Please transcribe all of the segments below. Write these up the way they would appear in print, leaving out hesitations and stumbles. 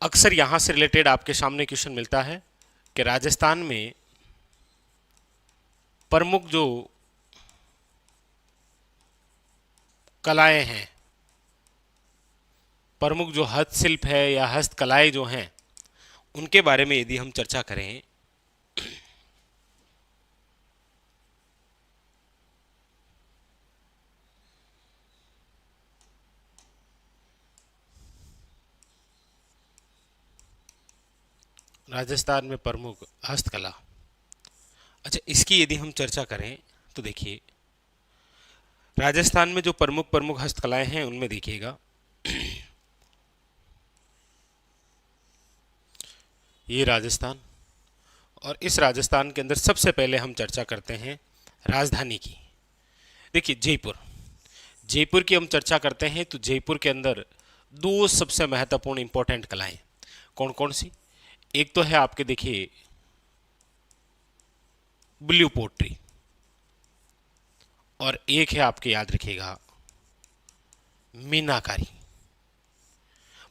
अक्सर यहाँ से रिलेटेड आपके सामने क्वेश्चन मिलता है कि राजस्थान में प्रमुख जो कलाएं हैं, प्रमुख जो हस्तशिल्प है या हस्तकलाएं जो हैं, उनके बारे में यदि हम चर्चा करें राजस्थान में प्रमुख हस्तकला। अच्छा, इसकी यदि हम चर्चा करें तो देखिए राजस्थान में जो प्रमुख प्रमुख हस्तकलाएं हैं उनमें देखिएगा ये राजस्थान, और इस राजस्थान के अंदर सबसे पहले हम चर्चा करते हैं राजधानी की। देखिए जयपुर, जयपुर की हम चर्चा करते हैं तो जयपुर के अंदर दो सबसे महत्वपूर्ण इंपॉर्टेंट कलाएं कौन कौन सी? एक तो है आपके देखिए ब्लू पोट्री, और एक है आपके याद रखिएगा मीनाकारी।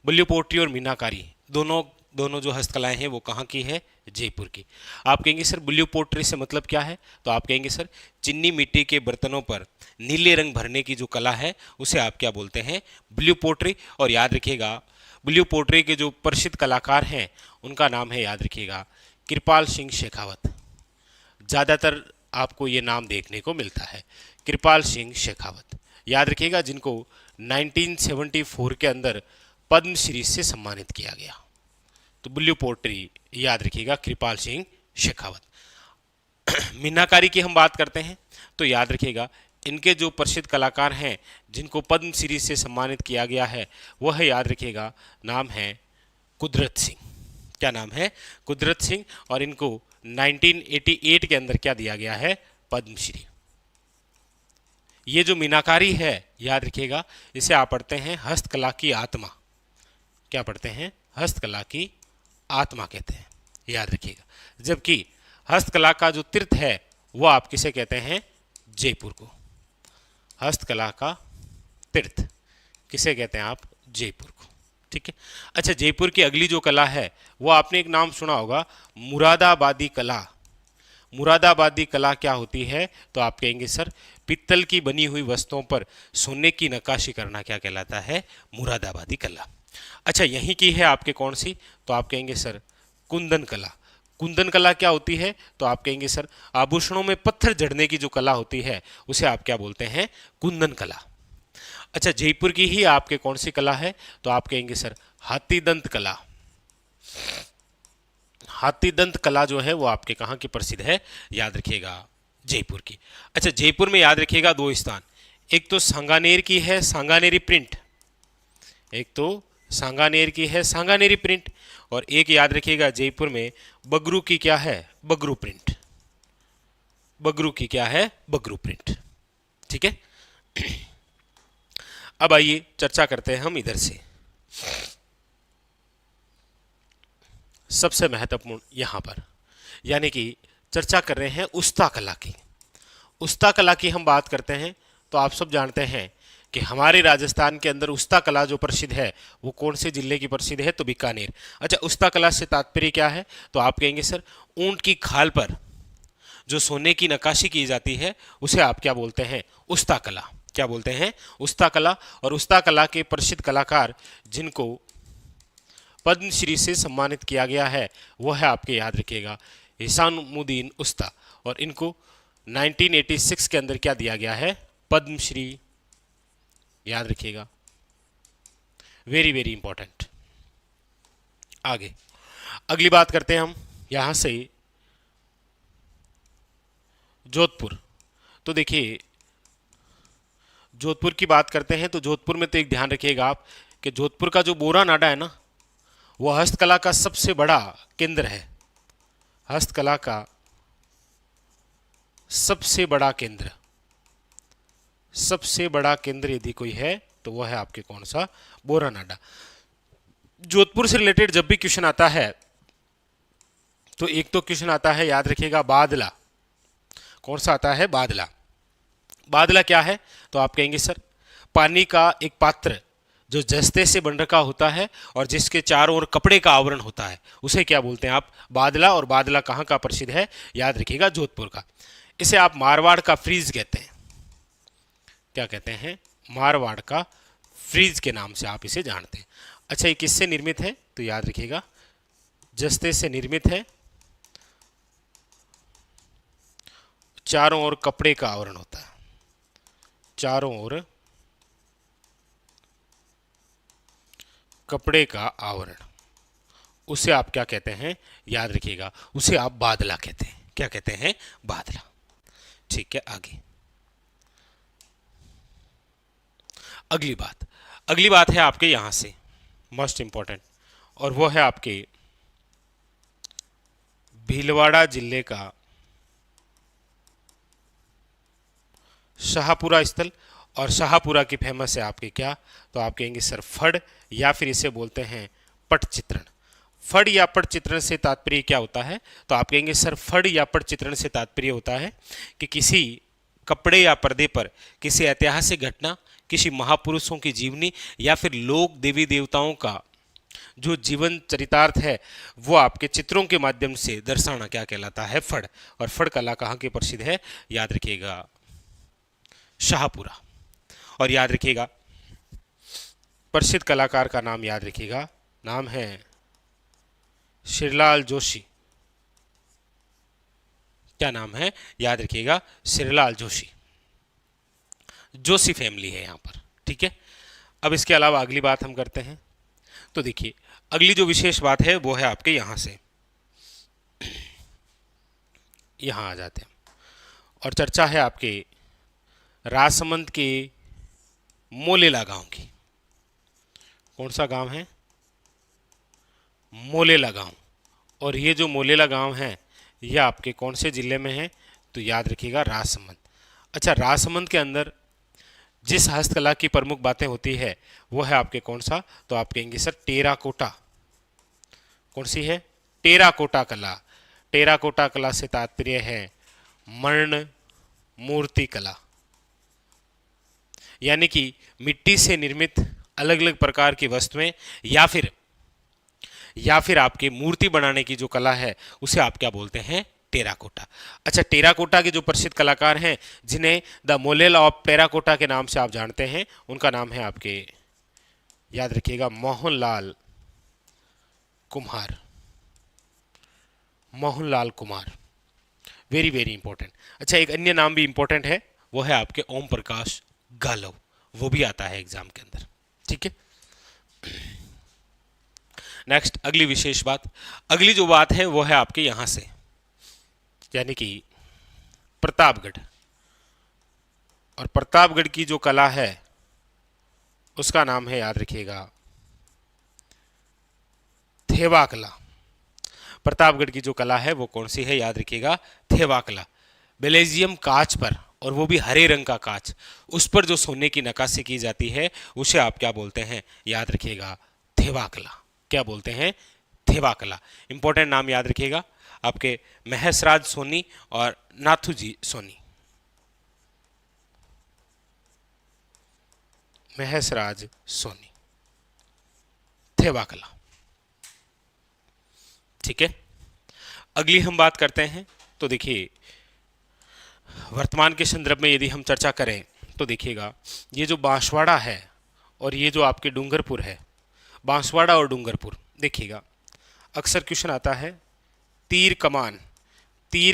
ब्लू पोट्री और मीनाकारी दोनों दोनों जो हस्तकलाएं हैं वो कहाँ की है? जयपुर की। आप कहेंगे सर ब्लू पोट्री से मतलब क्या है? तो आप कहेंगे सर चीनी मिट्टी के बर्तनों पर नीले रंग भरने की जो कला है उसे आप क्या बोलते हैं? Blue pottery. और याद रखिएगा ब्लू पोट्री के जो प्रसिद्ध कलाकार हैं उनका नाम है, याद रखिएगा, कृपाल सिंह शेखावत। ज़्यादातर आपको ये नाम देखने को मिलता है, कृपाल सिंह शेखावत, याद रखिएगा, जिनको 1974 के अंदर पद्मश्री से सम्मानित किया गया। तो ब्लू पोट्री याद रखिएगा कृपाल सिंह शेखावत। मीनाकारी की हम बात करते हैं तो याद रखिएगा इनके जो प्रसिद्ध कलाकार हैं जिनको पद्मश्री से सम्मानित किया गया है वह है, याद रखिएगा, नाम है कुदरत सिंह। क्या नाम है? कुदरत सिंह। और इनको 1988 के अंदर क्या दिया गया है? पद्मश्री। ये जो मीनाकारी है याद रखिएगा इसे आप पढ़ते हैं हस्तकला की आत्मा। क्या पढ़ते हैं? हस्तकला की आत्मा कहते हैं, याद रखिएगा। जबकि हस्तकला का जो तीर्थ है वो आप किसे कहते हैं? जयपुर को। हस्तकला का तीर्थ किसे कहते हैं आप? जयपुर को। ठीक है। अच्छा, जयपुर की अगली जो कला है वो आपने एक नाम सुना होगा, मुरादाबादी कला। मुरादाबादी कला क्या होती है? तो आप कहेंगे सर पित्तल की बनी हुई वस्तुओं पर सोने की नक्काशी करना क्या कहलाता है? मुरादाबादी कला। अच्छा, यहीं की है आपके कौन सी? तो आप कहेंगे सर कुंदन कला। कुंदन कला क्या होती है? तो आप कहेंगे सर आभूषणों में पत्थर जड़ने की जो कला होती है उसे आप क्या बोलते हैं? कुंदन कला। अच्छा, जयपुर की ही आपके कौन सी कला है? तो आप कहेंगे सर हाथीदंत कला। हाथीदंत कला जो है वो आपके कहाँ की प्रसिद्ध है? याद रखिएगा जयपुर की। अच्छा, जयपुर में याद रखिएगा दो स्थान, एक तो सांगानेर की है सांगानेरी प्रिंट, एक तो सांगानेर की है सांगानेरी प्रिंट, और एक याद रखिएगा जयपुर में बगरू की क्या है? बगरू प्रिंट। बगरू की क्या है? बगरू प्रिंट। ठीक है। अब आइए चर्चा करते हैं हम इधर से, सबसे महत्वपूर्ण यहां पर, यानी कि चर्चा कर रहे हैं उस्ता कला की। उस्ता कला की हम बात करते हैं तो आप सब जानते हैं कि हमारे राजस्थान के अंदर उस्ता कला जो प्रसिद्ध है वो कौन से जिले की प्रसिद्ध है? तो बीकानेर। अच्छा, उस्ता कला से तात्पर्य क्या है? तो आप कहेंगे सर ऊंट की खाल पर जो सोने की नक्काशी की जाती है उसे आप क्या बोलते हैं? उस्ता कला। क्या बोलते हैं? उस्ता कला। और उस्ता कला के प्रसिद्ध कलाकार जिनको पद्मश्री से सम्मानित किया गया है वो है आपके, याद रखिएगा, हिसामुद्दीन उस्ता, और इनको 1986 के अंदर क्या दिया गया है? पद्मश्री। याद रखिएगा, वेरी वेरी इंपॉर्टेंट। आगे अगली बात करते हैं हम यहां से जोधपुर। तो देखिए जोधपुर की बात करते हैं तो जोधपुर में तो एक ध्यान रखिएगा आप कि जोधपुर का जो बोरा नाडा है ना वो हस्तकला का सबसे बड़ा केंद्र है। हस्तकला का सबसे बड़ा केंद्र, सबसे बड़ा केंद्र यदि कोई है तो वह है आपके कौन सा? बोरा नाडा। जोधपुर से रिलेटेड जब भी क्वेश्चन आता है तो एक तो क्वेश्चन आता है, याद रखिएगा, बादला। कौन सा आता है? बादला। बादला क्या है? तो आप कहेंगे सर पानी का एक पात्र जो जस्ते से बन रखा होता है और जिसके चारों ओर कपड़े का आवरण होता है, उसे क्या बोलते हैं आप? बादला। और बादला कहाँ का प्रसिद्ध है? याद रखिएगा, जोधपुर का। इसे आप मारवाड़ का फ्रीज कहते हैं। क्या कहते हैं? मारवाड़ का फ्रीज के नाम से आप इसे जानते हैं। अच्छा, ये किससे निर्मित है? तो याद रखिएगा, जस्ते से निर्मित है, चारों ओर कपड़े का आवरण होता है, चारों ओर कपड़े का आवरण, उसे आप क्या कहते हैं? याद रखिएगा, उसे आप बादला कहते हैं। क्या कहते हैं? बादला। ठीक है, आगे अगली बात है आपके यहां से मोस्ट इंपॉर्टेंट, और वो है आपके भीलवाड़ा जिले का शाहपुरा स्थल। और शाहपुरा की फेमस है आपके क्या? तो आप कहेंगे सर फड़, या फिर इसे बोलते हैं पट चित्रण। फड़ या पट चित्रण से तात्पर्य क्या होता है? तो आप कहेंगे सर फड़ या पट चित्रण से तात्पर्य होता है कि किसी कपड़े या पर्दे पर किसी ऐतिहासिक घटना, किसी महापुरुषों की जीवनी या फिर लोक देवी देवताओं का जो जीवन चरितार्थ है, वो आपके चित्रों के माध्यम से दर्शाना क्या कहलाता है? फड़। और फड़ कला कहाँ की प्रसिद्ध है? याद रखिएगा, शाहपुरा। और याद रखिएगा, प्रसिद्ध कलाकार का नाम याद रखिएगा, नाम है श्रीलाल जोशी। क्या नाम है? याद रखिएगा, श्रीलाल जोशी। जोशी फैमिली है यहां पर। ठीक है, अब इसके अलावा अगली बात हम करते हैं। तो देखिए, अगली जो विशेष बात है वो है आपके यहां से, यहां आ जाते हैं, और चर्चा है आपके राजसमंद के मोलेला गांव की। कौन सा गांव है? मोलेला गांव। और ये जो मोलेला गांव है, ये आपके कौन से जिले में है? तो याद रखिएगा, राजसमंद। अच्छा, राजसमंद के अंदर जिस हस्तकला की प्रमुख बातें होती है वो है आपके कौन सा? तो आप कहेंगे सर टेराकोटा। कौन सी है? टेराकोटा कला। टेराकोटा कला से तात्पर्य है मर्ण मूर्ति कला, यानी कि मिट्टी से निर्मित अलग अलग प्रकार की वस्तुएं या फिर आपके मूर्ति बनाने की जो कला है उसे आप क्या बोलते हैं? टेराकोटा। अच्छा, टेराकोटा के जो प्रसिद्ध कलाकार हैं जिन्हें द मोलेल ऑफ टेराकोटा के नाम से आप जानते हैं, उनका नाम है आपके, याद रखिएगा, मोहनलाल कुम्हार। Mohanlal Kumar, very very important. अच्छा, एक अन्य नाम भी इंपॉर्टेंट है, वो है आपके ओम प्रकाश गालव, वो भी आता है एग्जाम के अंदर। ठीक है, नेक्स्ट अगली विशेष बात, अगली जो बात है वो है आपके यहां से, यानी कि प्रतापगढ़। और प्रतापगढ़ की जो कला है उसका नाम है, याद रखिएगा, थेवा कला। प्रतापगढ़ की जो कला है वो कौन सी है? याद रखिएगा, थेवा कला। बेलेजियम कांच पर, और वो भी हरे रंग का कांच, उस पर जो सोने की नक्काशी की जाती है उसे आप क्या बोलते हैं? याद रखिएगा, थेवा कला। क्या बोलते हैं? थेवा कला। इंपॉर्टेंट नाम याद रखिएगा आपके, महेशराज सोनी और नाथुजी सोनी। महेशराज सोनी, थेवा कला। ठीक है, अगली हम बात करते हैं। तो देखिए, वर्तमान के संदर्भ में यदि हम चर्चा करें तो देखिएगा, ये जो बांसवाड़ा है और ये जो आपके डूंगरपुर है, बांसवाड़ा और डूंगरपुर, देखिएगा अक्सर क्वेश्चन आता है, तीर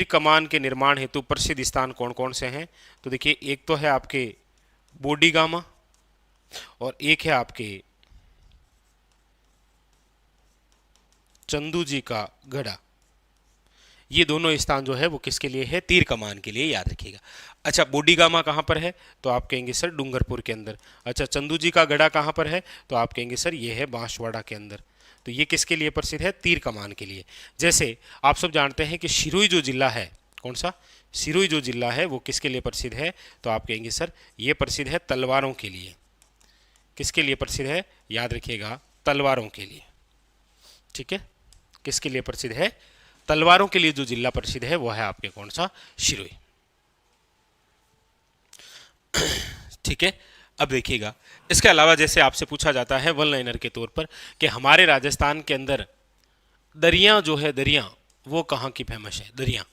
कमान के निर्माण हेतु प्रसिद्ध स्थान कौन कौन से हैं? तो देखिए, एक तो है आपके बोडीगामा और एक है आपके चंदू जी का गढ़ा। ये दोनों स्थान जो है वो किसके लिए है? तीर कमान के लिए, याद रखिएगा। अच्छा, बोडीगामा कहाँ पर है? तो आप कहेंगे सर डूंगरपुर के अंदर। अच्छा, चंदू जी का गढ़ा कहाँ पर है? तो आप कहेंगे सर ये है बांसवाड़ा के अंदर। तो ये किसके लिए प्रसिद्ध है? तीर कमान के लिए। जैसे आप सब जानते हैं कि सिरोही जो जिला है, कौन सा? सिरोही जो जिला है वो किसके लिए प्रसिद्ध है? तो आप कहेंगे सर ये प्रसिद्ध है तलवारों के लिए। किसके लिए प्रसिद्ध है? याद रखिएगा, तलवारों के लिए। ठीक है, किसके लिए प्रसिद्ध है? तलवारों के लिए जो जिला प्रसिद्ध है वो है आपके कौन सा? सिरोही। ठीक है, अब देखिएगा इसके अलावा जैसे आपसे पूछा जाता है वन लाइनर के तौर पर कि हमारे राजस्थान के अंदर दरिया जो है, दरिया वो कहाँ की फेमस है, दरिया,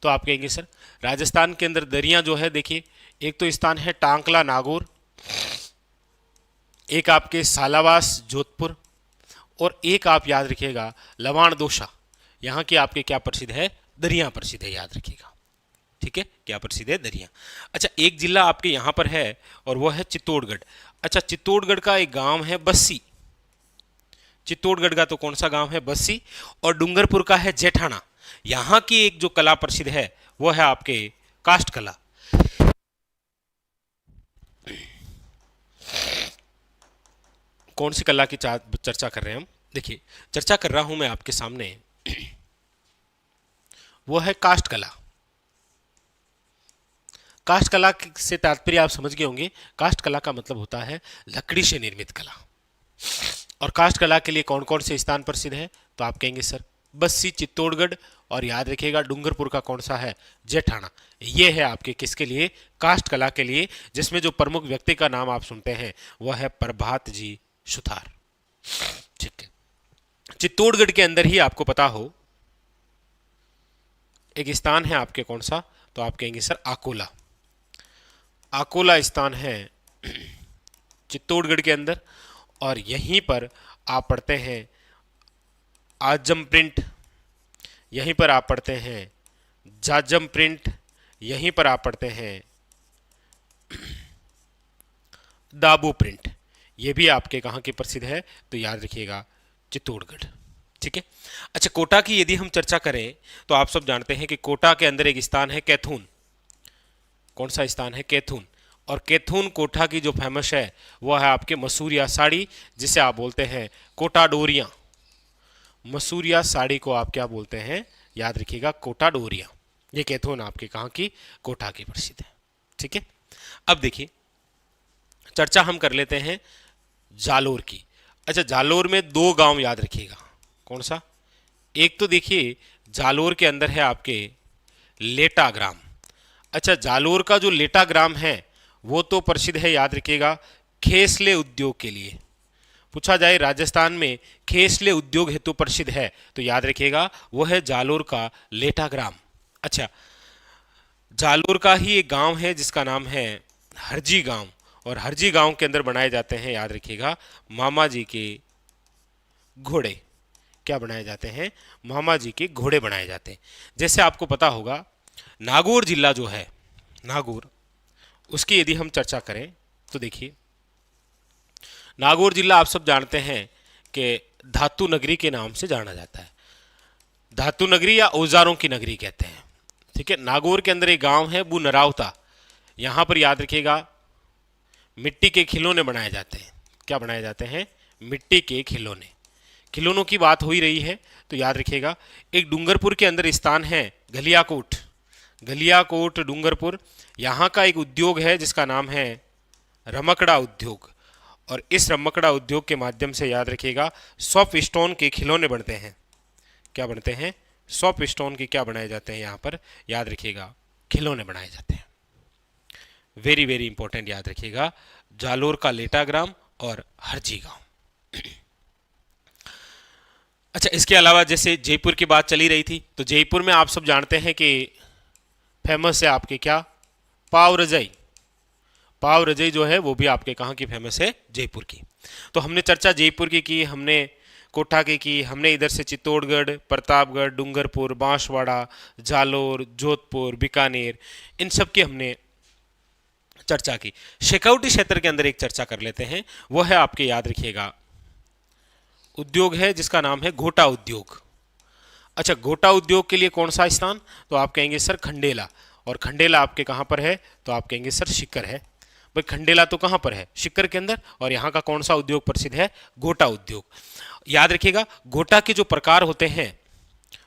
तो आप कहेंगे सर राजस्थान के अंदर दरिया जो है, देखिए एक तो स्थान है टांकला नागौर, एक आपके सालावास जोधपुर, और एक आप याद रखिएगा लवाण दोषा। यहाँ की आपके क्या प्रसिद्ध है, दरिया प्रसिद्ध है, याद रखिएगा। ठीक है, क्या प्रसिद्ध है, दरिया। अच्छा, एक जिला आपके यहाँ पर है और वो है चित्तौड़गढ़। अच्छा, चित्तौड़गढ़ का एक गांव है बस्सी, चित्तौड़गढ़ का तो कौन सा गांव है, बस्सी, और डूंगरपुर का है जेठाना। यहाँ की एक जो कला प्रसिद्ध है वो है आपके काष्ठ कला। कौन सी कला की चर्चा कर रहे हैं हम, देखिए चर्चा कर रहा हूं मैं आपके सामने, वो है काष्ठ कला। काष्ठ कला से तात्पर्य आप समझ गए होंगे, काष्ठ कला का मतलब होता है लकड़ी से निर्मित कला। और काष्ठ कला के लिए कौन कौन से स्थान प्रसिद्ध है, तो आप कहेंगे सर बस्सी, चित्तौड़गढ़, और याद रखिएगा डूंगरपुर का कौन सा है, जेठाना। ये है आपके किसके लिए, काष्ठ कला के लिए, जिसमें जो प्रमुख व्यक्ति का नाम आप सुनते हैं वह है प्रभात जी सुथार। ठीक है, चित्तौड़गढ़ के अंदर ही आपको पता हो एक स्थान है आपके कौन सा, तो आप कहेंगे सर आकोला। आकोला स्थान है चित्तौड़गढ़ के अंदर, और यहीं पर आप पढ़ते हैं आजम प्रिंट, यहीं पर आप पढ़ते हैं जाजम प्रिंट, यहीं पर आप पढ़ते हैं दाबू प्रिंट। ये भी आपके कहाँ के प्रसिद्ध है, तो याद रखिएगा चित्तौड़गढ़। ठीक है। अच्छा, कोटा की यदि हम चर्चा करें तो आप सब जानते हैं कि कोटा के अंदर एक स्थान है कैथून। कौन सा स्थान है, कैथून। और कैथून कोटा की जो फेमस है वह है आपके मसूरिया साड़ी, जिसे आप बोलते हैं कोटा डोरिया। मसूरिया साड़ी को आप क्या बोलते हैं, याद रखिएगा कोटा डोरिया। ये कैथून आपके कहाँ की, कोटा की प्रसिद्ध है। ठीक है, अब देखिए चर्चा हम कर लेते हैं जालोर की। अच्छा, जालोर में दो गांव याद रखिएगा, कौन सा, एक तो देखिए जालोर के अंदर है आपके लेटा ग्राम। अच्छा, जालोर का जो लेटा ग्राम है वो तो प्रसिद्ध है, याद रखिएगा खेसले उद्योग के लिए। पूछा जाए राजस्थान में खेसले उद्योग हेतु प्रसिद्ध है, तो याद रखिएगा वो है जालोर का लेटा ग्राम। अच्छा, जालोर का ही एक गांव है जिसका नाम है हरजी गांव, और हरजी गांव के अंदर बनाए जाते हैं, याद रखिएगा मामा जी के घोड़े। क्या बनाए जाते हैं, मामा जी के घोड़े बनाए जाते हैं। जैसे आपको पता होगा नागौर जिला जो है, नागौर, उसकी यदि हम चर्चा करें तो देखिए नागौर जिला आप सब जानते हैं कि धातु नगरी के नाम से जाना जाता है। धातु नगरी या औजारों की नगरी कहते हैं। ठीक है, नागौर के अंदर एक गांव है बू नरावता, यहाँ पर याद रखिएगा मिट्टी के खिलौने बनाए जाते हैं। क्या बनाए जाते हैं, मिट्टी के खिलौने। खिलौनों की बात हो ही रही है तो याद रखिएगा एक डूंगरपुर के अंदर स्थान है गलियाकोट। गलियाकोट डूंगरपुर, यहाँ का एक उद्योग है जिसका नाम है रमकड़ा उद्योग, और इस रमकड़ा उद्योग के माध्यम से याद रखिएगा सॉफ्ट स्टोन के खिलौने बनते हैं। क्या बनते हैं, सॉफ्ट स्टोन के क्या बनाए जाते हैं, यहाँ पर याद रखिएगा खिलौने बनाए जाते हैं। वेरी वेरी इंपॉर्टेंट, याद रखिएगा जालोर का लेटा ग्राम और हरजी गांव। अच्छा, इसके अलावा जैसे जयपुर की बात चली रही थी, तो जयपुर में आप सब जानते हैं कि फेमस है आपके क्या, पाव रजाई। पाव रजाई जो है वो भी आपके कहाँ की फेमस है, जयपुर की। तो हमने चर्चा जयपुर की, हमने कोटा की, हमने इधर से चित्तौड़गढ़, प्रतापगढ़, डूंगरपुर, बांसवाड़ा, जालोर, जोधपुर, बीकानेर, इन सब की हमने चर्चा की। शेखावटी क्षेत्र के अंदर एक चर्चा कर लेते हैं, वो है आपके याद रखिएगा उद्योग है जिसका नाम है घोटा उद्योग। अच्छा, घोटा उद्योग के लिए कौन सा स्थान, तो आप कहेंगे सर खंडेला। और खंडेला आपके कहाँ पर है, तो आप कहेंगे सर शिक्कर है। भाई खंडेला तो कहाँ पर है, शिक्कर के अंदर, और यहाँ का कौन सा उद्योग प्रसिद्ध है, घोटा उद्योग। याद रखिएगा घोटा के जो प्रकार होते हैं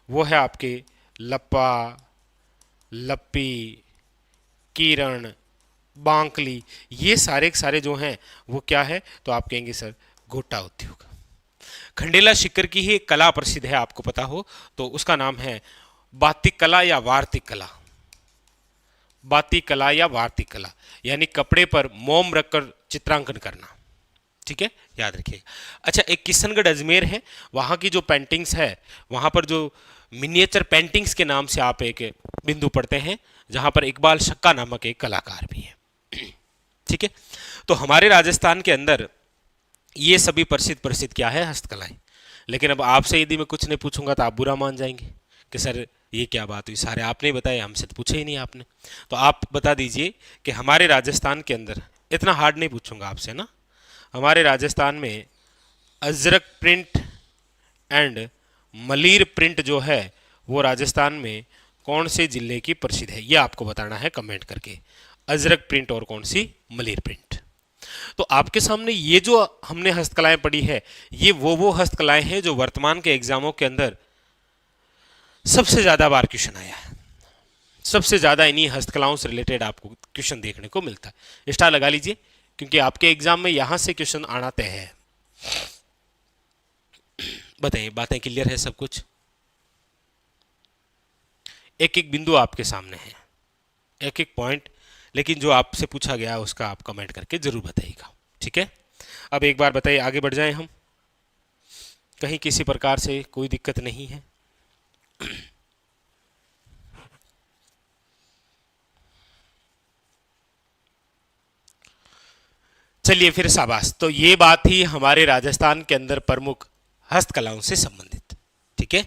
वो है आपके लप्पा, लप्पी, किरण, बांकली, ये सारे के सारे जो हैं वो क्या है, तो आप कहेंगे सर घोटा उद्योग। खंडेला शिक्कर की ही एक कला प्रसिद्ध है, आपको पता हो तो उसका नाम है बातिक कला या वार्तिक कला। बातिक कला या वार्तिक कला यानी कपड़े पर मोम रखकर चित्रांकन करना। ठीक है, याद रखिएगा। अच्छा, एक किशनगढ़ अजमेर है, वहाँ की जो पेंटिंग्स है, वहाँ पर जो मिनिएचर पेंटिंग्स के नाम से आप एक बिंदु पढ़ते हैं, जहाँ पर इकबाल शक्का नामक एक कलाकार भी है। ठीक है, तो हमारे राजस्थान के अंदर ये सभी प्रसिद्ध प्रसिद्ध क्या है, हस्तकलाएं। लेकिन अब आपसे यदि मैं कुछ नहीं पूछूंगा तो आप बुरा मान जाएंगे कि सर ये क्या बात हुई, सारे आपने ही बताए, हमसे तो पूछे ही नहीं आपने। तो आप बता दीजिए कि हमारे राजस्थान के अंदर, इतना हार्ड नहीं पूछूंगा आपसे ना, हमारे राजस्थान में Ajrak print and Malir print जो है वो राजस्थान में कौन से जिले की प्रसिद्ध है, ये आपको बताना है कमेंट करके। अजरक प्रिंट और कौन सी, मलीर प्रिंट। तो आपके सामने ये जो हमने हस्तकलाएं पढ़ी है, ये वो हस्तकलाएं हैं जो वर्तमान के एग्जामों के अंदर सबसे ज्यादा बार क्वेश्चन आया है। सबसे ज्यादा इन्हीं हस्तकलाओं से रिलेटेड आपको क्वेश्चन देखने को मिलता है। स्टार लगा लीजिए, क्योंकि आपके एग्जाम में यहां से क्वेश्चन आना तय है। बताइए, बातें क्लियर है सब कुछ? एक एक बिंदु आपके सामने है, एक एक पॉइंट, लेकिन जो आपसे पूछा गया उसका आप कमेंट करके जरूर बताइएगा। ठीक है, अब एक बार बताइए, आगे बढ़ जाएं हम, कहीं किसी प्रकार से कोई दिक्कत नहीं है? चलिए फिर, शाबाश। तो ये बात थी हमारे राजस्थान के अंदर प्रमुख हस्तकलाओं से संबंधित। ठीक है।